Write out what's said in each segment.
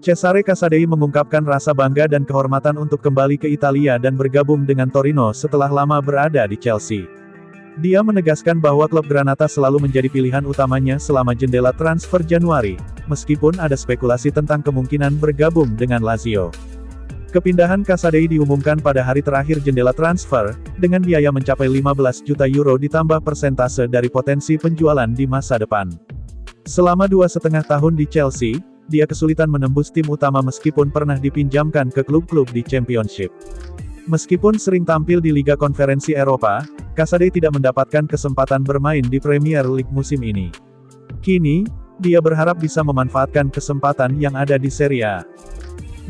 Cesare Casadei mengungkapkan rasa bangga dan kehormatan untuk kembali ke Italia dan bergabung dengan Torino setelah lama berada di Chelsea. Dia menegaskan bahwa klub Granata selalu menjadi pilihan utamanya selama jendela transfer Januari, meskipun ada spekulasi tentang kemungkinan bergabung dengan Lazio. Kepindahan Casadei diumumkan pada hari terakhir jendela transfer, dengan biaya mencapai 15 juta euro ditambah persentase dari potensi penjualan di masa depan. Selama 2,5 tahun di Chelsea, dia kesulitan menembus tim utama meskipun pernah dipinjamkan ke klub-klub di Championship. Meskipun sering tampil di Liga Konferensi Eropa, Casadei tidak mendapatkan kesempatan bermain di Premier League musim ini. Kini, dia berharap bisa memanfaatkan kesempatan yang ada di Serie A.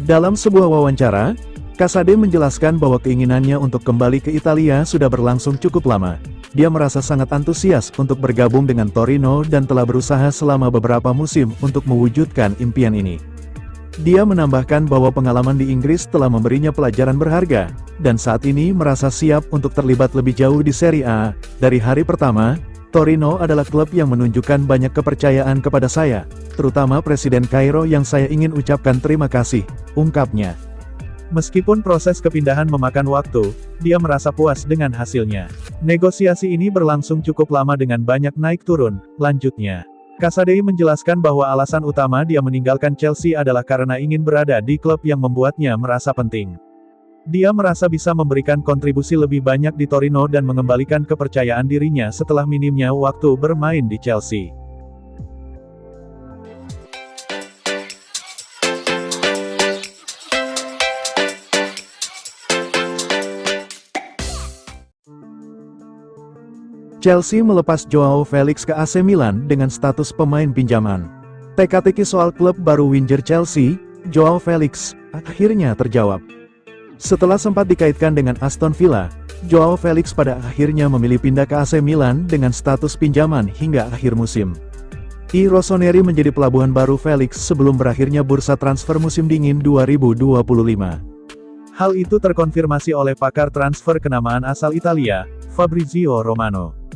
Dalam sebuah wawancara, Casadei menjelaskan bahwa keinginannya untuk kembali ke Italia sudah berlangsung cukup lama. Dia merasa sangat antusias untuk bergabung dengan Torino dan telah berusaha selama beberapa musim untuk mewujudkan impian ini. Dia menambahkan bahwa pengalaman di Inggris telah memberinya pelajaran berharga, dan saat ini merasa siap untuk terlibat lebih jauh di Serie A. Dari hari pertama, Torino adalah klub yang menunjukkan banyak kepercayaan kepada saya, terutama Presiden Cairo yang saya ingin ucapkan terima kasih, ungkapnya. Meskipun proses kepindahan memakan waktu, dia merasa puas dengan hasilnya. Negosiasi ini berlangsung cukup lama dengan banyak naik turun, lanjutnya. Casadei menjelaskan bahwa alasan utama dia meninggalkan Chelsea adalah karena ingin berada di klub yang membuatnya merasa penting. Dia merasa bisa memberikan kontribusi lebih banyak di Torino dan mengembalikan kepercayaan dirinya setelah minimnya waktu bermain di Chelsea. Chelsea melepas Joao Felix ke AC Milan dengan status pemain pinjaman. Teka-teki soal klub baru winger Chelsea, Joao Felix, akhirnya terjawab. Setelah sempat dikaitkan dengan Aston Villa, Joao Felix pada akhirnya memilih pindah ke AC Milan dengan status pinjaman hingga akhir musim. I Rossoneri menjadi pelabuhan baru Felix sebelum berakhirnya bursa transfer musim dingin 2025. Hal itu terkonfirmasi oleh pakar transfer kenamaan asal Italia, Fabrizio Romano.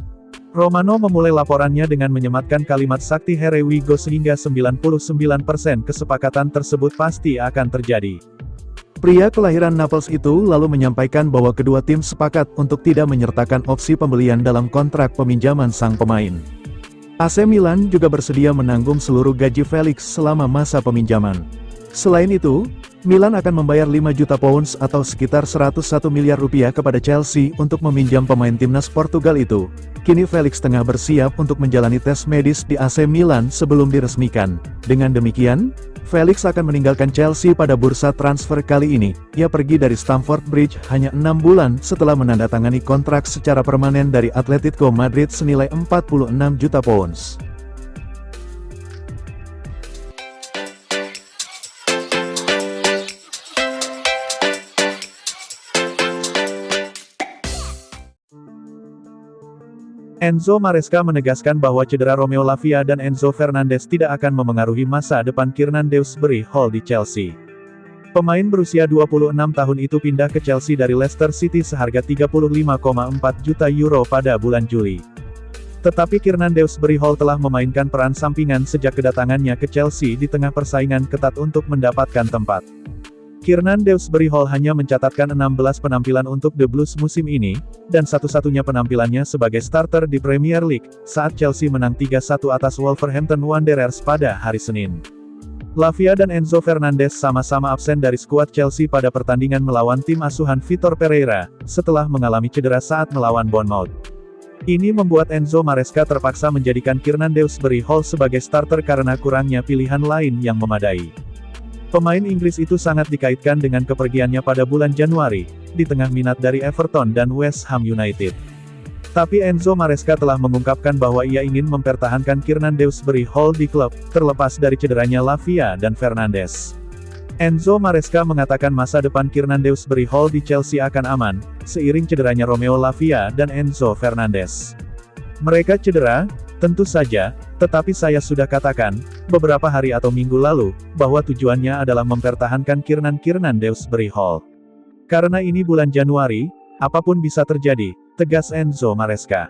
Romano memulai laporannya dengan menyematkan kalimat sakti "Here we go" sehingga 99% kesepakatan tersebut pasti akan terjadi. Pria kelahiran Naples itu lalu menyampaikan bahwa kedua tim sepakat untuk tidak menyertakan opsi pembelian dalam kontrak peminjaman sang pemain. AC Milan juga bersedia menanggung seluruh gaji Felix selama masa peminjaman. Selain itu, Milan akan membayar 5 juta pounds atau sekitar 101 miliar rupiah kepada Chelsea untuk meminjam pemain timnas Portugal itu. Kini Felix tengah bersiap untuk menjalani tes medis di AC Milan sebelum diresmikan. Dengan demikian, Felix akan meninggalkan Chelsea pada bursa transfer kali ini. Ia pergi dari Stamford Bridge hanya 6 bulan setelah menandatangani kontrak secara permanen dari Atletico Madrid senilai 46 juta pounds. Enzo Maresca menegaskan bahwa cedera Romeo Lavia dan Enzo Fernandez tidak akan memengaruhi masa depan Kiernan Dewsbury Hall di Chelsea. Pemain berusia 26 tahun itu pindah ke Chelsea dari Leicester City seharga 35,4 juta euro pada bulan Juli. Tetapi Kiernan Dewsbury Hall telah memainkan peran sampingan sejak kedatangannya ke Chelsea di tengah persaingan ketat untuk mendapatkan tempat. Kiernan Dewsbury Hall hanya mencatatkan 16 penampilan untuk The Blues musim ini, dan satu-satunya penampilannya sebagai starter di Premier League, saat Chelsea menang 3-1 atas Wolverhampton Wanderers pada hari Senin. Lavia dan Enzo Fernandez sama-sama absen dari skuad Chelsea pada pertandingan melawan tim asuhan Vitor Pereira, setelah mengalami cedera saat melawan Bournemouth. Ini membuat Enzo Maresca terpaksa menjadikan Kiernan Dewsbury Hall sebagai starter karena kurangnya pilihan lain yang memadai. Pemain Inggris itu sangat dikaitkan dengan kepergiannya pada bulan Januari, di tengah minat dari Everton dan West Ham United. Tapi Enzo Maresca telah mengungkapkan bahwa ia ingin mempertahankan Kiernan Dewsbury Hall di klub, terlepas dari cederanya Lavia dan Fernandes. Enzo Maresca mengatakan masa depan Kiernan Dewsbury Hall di Chelsea akan aman, seiring cederanya Romeo Lavia dan Enzo Fernandes. Mereka cedera, tentu saja, tetapi saya sudah katakan, beberapa hari atau minggu lalu, bahwa tujuannya adalah mempertahankan Kiernan Dewsbury Hall. Karena ini bulan Januari, apapun bisa terjadi, tegas Enzo Maresca.